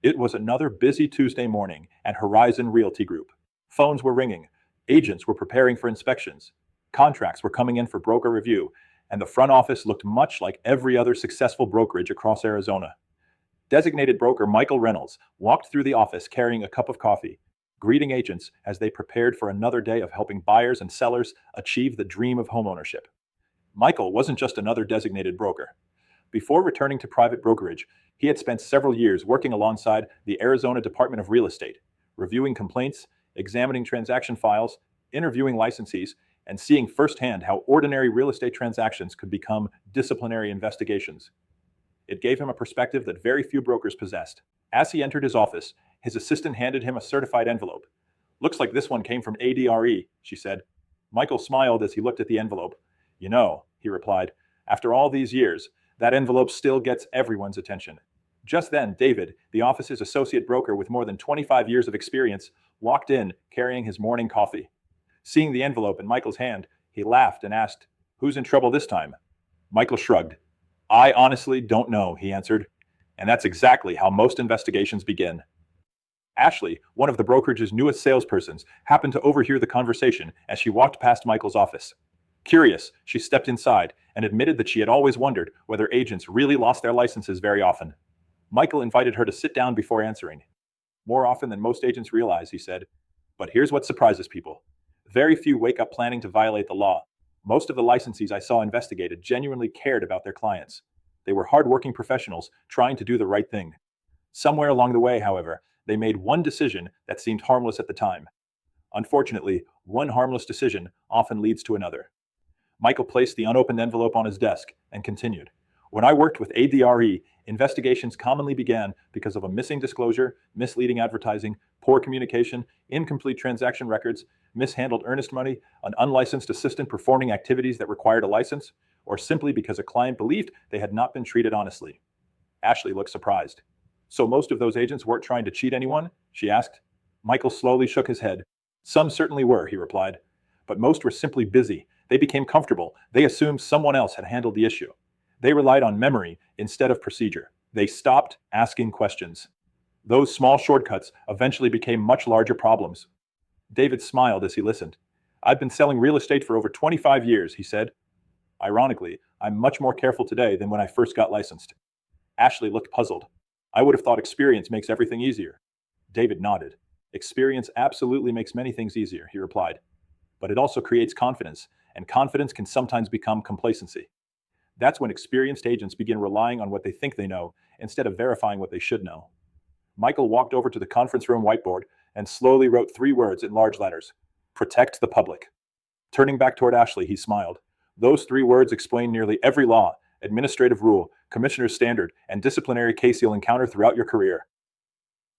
It was another busy Tuesday morning at Horizon Realty Group. Phones were ringing, agents were preparing for inspections, contracts were coming in for broker review, and the front office looked much like every other successful brokerage across Arizona. Designated broker Michael Reynolds walked through the office carrying a cup of coffee, greeting agents as they prepared for another day of helping buyers and sellers achieve the dream of homeownership. Michael wasn't just another designated broker. Before returning to private brokerage, he had spent several years working alongside the Arizona Department of Real Estate, reviewing complaints, examining transaction files, interviewing licensees, and seeing firsthand how ordinary real estate transactions could become disciplinary investigations. It gave him a perspective that very few brokers possessed. As he entered his office, his assistant handed him a certified envelope. "Looks like this one came from ADRE," she said. Michael smiled as he looked at the envelope. "You know," he replied, "after all these years, that envelope still gets everyone's attention." Just then, David, the office's associate broker with more than 25 years of experience, walked in carrying his morning coffee. Seeing the envelope in Michael's hand, he laughed and asked, "Who's in trouble this time?" Michael shrugged. "I honestly don't know," he answered. And that's exactly how most investigations begin. Ashley, one of the brokerage's newest salespersons, happened to overhear the conversation as she walked past Michael's office. Curious, she stepped inside and admitted that she had always wondered whether agents really lost their licenses very often. Michael invited her to sit down before answering. "More often than most agents realize," he said. "But here's what surprises people. Very few wake up planning to violate the law. Most of the licensees I saw investigated genuinely cared about their clients. They were hardworking professionals trying to do the right thing. Somewhere along the way, however, they made one decision that seemed harmless at the time. Unfortunately, one harmless decision often leads to another." Michael placed the unopened envelope on his desk and continued. "When I worked with ADRE, investigations commonly began because of a missing disclosure, misleading advertising, poor communication, incomplete transaction records, mishandled earnest money, an unlicensed assistant performing activities that required a license, or simply because a client believed they had not been treated honestly." Ashley looked surprised. "So most of those agents weren't trying to cheat anyone?" she asked. Michael slowly shook his head. "Some certainly were," he replied. "But most were simply busy. They became comfortable. They assumed someone else had handled the issue. They relied on memory instead of procedure. They stopped asking questions. Those small shortcuts eventually became much larger problems." David smiled as he listened. "I've been selling real estate for over 25 years, he said. "Ironically, I'm much more careful today than when I first got licensed." Ashley looked puzzled. "I would have thought experience makes everything easier." David nodded. "Experience absolutely makes many things easier," he replied. "But it also creates confidence, and confidence can sometimes become complacency. That's when experienced agents begin relying on what they think they know instead of verifying what they should know." Michael walked over to the conference room whiteboard and slowly wrote 3 words in large letters: "Protect the public." Turning back toward Ashley, he smiled. "Those 3 words explain nearly every law, administrative rule, commissioner's standard, and disciplinary case you'll encounter throughout your career."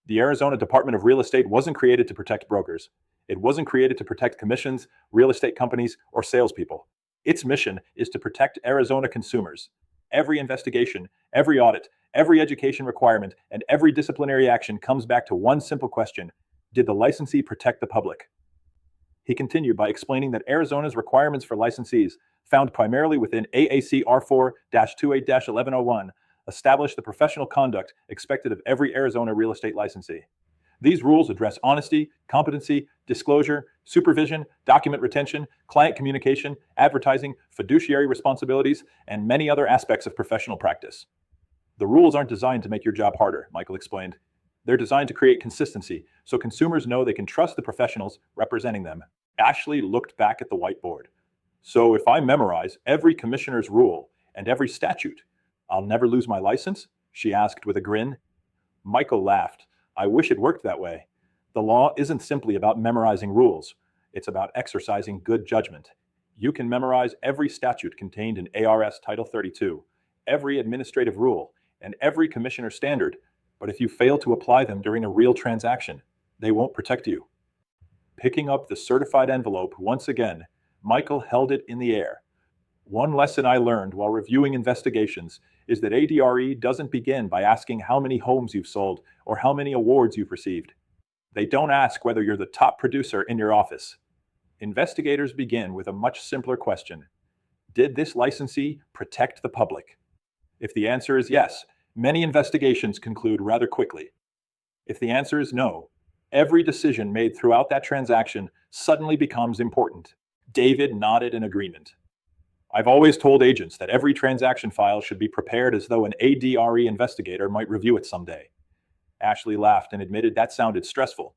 The Arizona Department of Real Estate wasn't created to protect brokers. It wasn't created to protect commissions, real estate companies, or salespeople. Its mission is to protect Arizona consumers. Every investigation, every audit, every education requirement, and every disciplinary action comes back to one simple question: did the licensee protect the public? He continued by explaining that Arizona's requirements for licensees, found primarily within AAC R4-28-1101, establish the professional conduct expected of every Arizona real estate licensee. These rules address honesty, competency, disclosure, supervision, document retention, client communication, advertising, fiduciary responsibilities, and many other aspects of professional practice. "The rules aren't designed to make your job harder," Michael explained. "They're designed to create consistency, so consumers know they can trust the professionals representing them." Ashley looked back at the whiteboard. "So if I memorize every commissioner's rule and every statute, I'll never lose my license?" she asked with a grin. Michael laughed. "I wish it worked that way. The law isn't simply about memorizing rules. It's about exercising good judgment. You can memorize every statute contained in ARS Title 32, every administrative rule, and every commissioner standard, but if you fail to apply them during a real transaction, they won't protect you." Picking up the certified envelope once again, Michael held it in the air. "One lesson I learned while reviewing investigations is that ADRE doesn't begin by asking how many homes you've sold or how many awards you've received. They don't ask whether you're the top producer in your office. Investigators begin with a much simpler question: did this licensee protect the public? If the answer is yes, many investigations conclude rather quickly. If the answer is no, every decision made throughout that transaction suddenly becomes important. David nodded in agreement. I've always told agents that every transaction file should be prepared as though an ADRE investigator might review it someday. Ashley laughed and admitted that sounded stressful.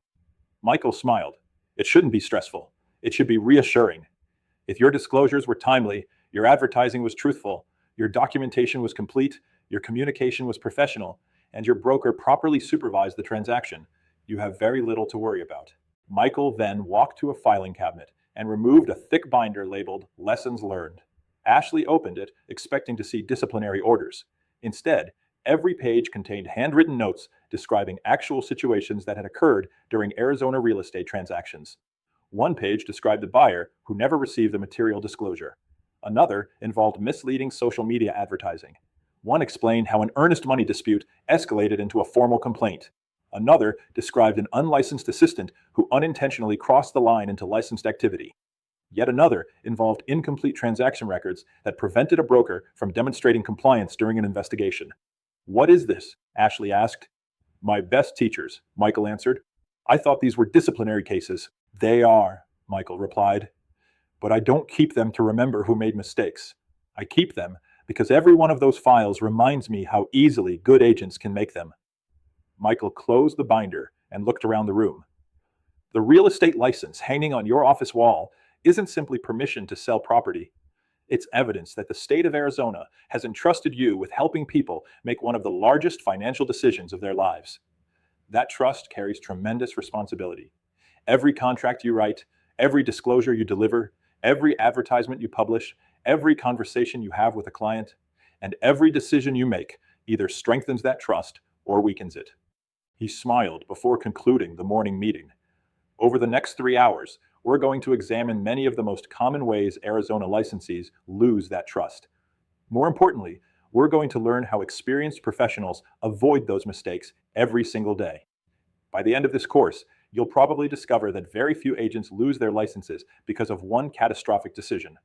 Michael smiled. It shouldn't be stressful. It should be reassuring. If your disclosures were timely, your advertising was truthful, your documentation was complete, your communication was professional, and your broker properly supervised the transaction, you have very little to worry about. Michael then walked to a filing cabinet and removed a thick binder labeled Lessons Learned. Ashley opened it, expecting to see disciplinary orders. Instead, every page contained handwritten notes describing actual situations that had occurred during Arizona real estate transactions. One page described a buyer who never received the material disclosure. Another involved misleading social media advertising. One explained how an earnest money dispute escalated into a formal complaint. Another described an unlicensed assistant who unintentionally crossed the line into licensed activity. Yet another involved incomplete transaction records that prevented a broker from demonstrating compliance during an investigation. What is this? Ashley asked. My best teachers, Michael answered. I thought these were disciplinary cases. They are, Michael replied. But I don't keep them to remember who made mistakes. I keep them because every one of those files reminds me how easily good agents can make them. Michael closed the binder and looked around the room. The real estate license hanging on your office wall isn't simply permission to sell property. It's evidence that the state of Arizona has entrusted you with helping people make one of the largest financial decisions of their lives. That trust carries tremendous responsibility. Every contract you write, every disclosure you deliver, every advertisement you publish, every conversation you have with a client, and every decision you make either strengthens that trust or weakens it. He smiled before concluding the morning meeting. Over the next 3 hours, we're going to examine many of the most common ways Arizona licensees lose that trust. More importantly, we're going to learn how experienced professionals avoid those mistakes every single day. By the end of this course, you'll probably discover that very few agents lose their licenses because of one catastrophic decision.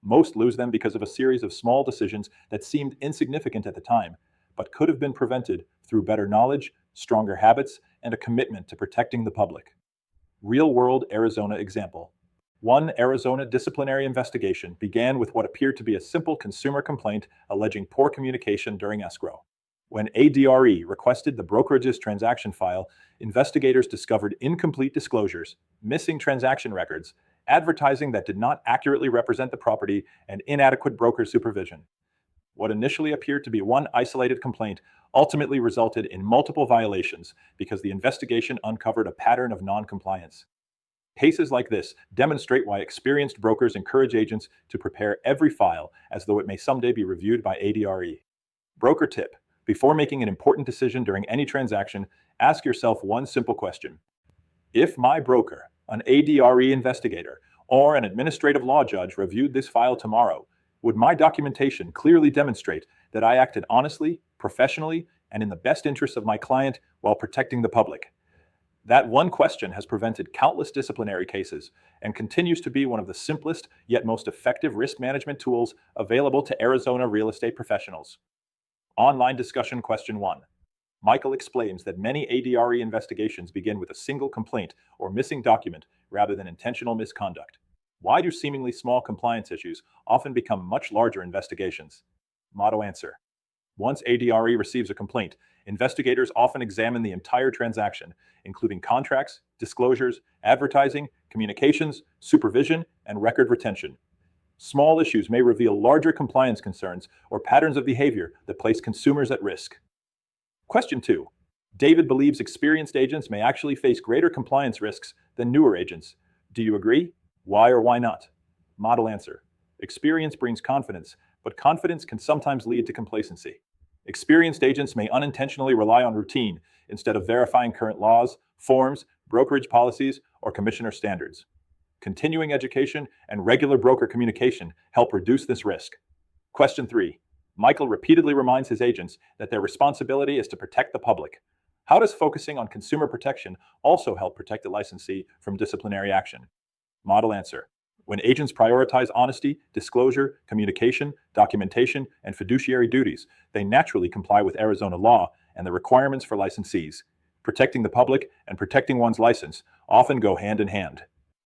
Most lose them because of a series of small decisions that seemed insignificant at the time, but could have been prevented through better knowledge, stronger habits, and a commitment to protecting the public. Real-world Arizona example. One Arizona disciplinary investigation began with what appeared to be a simple consumer complaint alleging poor communication during escrow. When ADRE requested the brokerage's transaction file, investigators discovered incomplete disclosures, missing transaction records, advertising that did not accurately represent the property, and inadequate broker supervision. What initially appeared to be one isolated complaint ultimately resulted in multiple violations because the investigation uncovered a pattern of non-compliance. Cases like this demonstrate why experienced brokers encourage agents to prepare every file as though it may someday be reviewed by ADRE. Broker tip: before making an important decision during any transaction, ask yourself one simple question. If my broker, an ADRE investigator, or an administrative law judge reviewed this file tomorrow, would my documentation clearly demonstrate that I acted honestly, professionally, and in the best interests of my client while protecting the public? That one question has prevented countless disciplinary cases and continues to be one of the simplest yet most effective risk management tools available to Arizona real estate professionals. Online discussion question 1. Michael explains that many ADRE investigations begin with a single complaint or missing document rather than intentional misconduct. Why do seemingly small compliance issues often become much larger investigations? Motto answer. Once ADRE receives a complaint, investigators often examine the entire transaction, including contracts, disclosures, advertising, communications, supervision, and record retention. Small issues may reveal larger compliance concerns or patterns of behavior that place consumers at risk. Question 2. David believes experienced agents may actually face greater compliance risks than newer agents. Do you agree? Why or why not? Model answer. Experience brings confidence, but confidence can sometimes lead to complacency. Experienced agents may unintentionally rely on routine instead of verifying current laws, forms, brokerage policies, or commissioner standards. Continuing education and regular broker communication help reduce this risk. Question 3. Michael repeatedly reminds his agents that their responsibility is to protect the public. How does focusing on consumer protection also help protect the licensee from disciplinary action? Model answer. When agents prioritize honesty, disclosure, communication, documentation, and fiduciary duties, they naturally comply with Arizona law and the requirements for licensees. Protecting the public and protecting one's license often go hand in hand.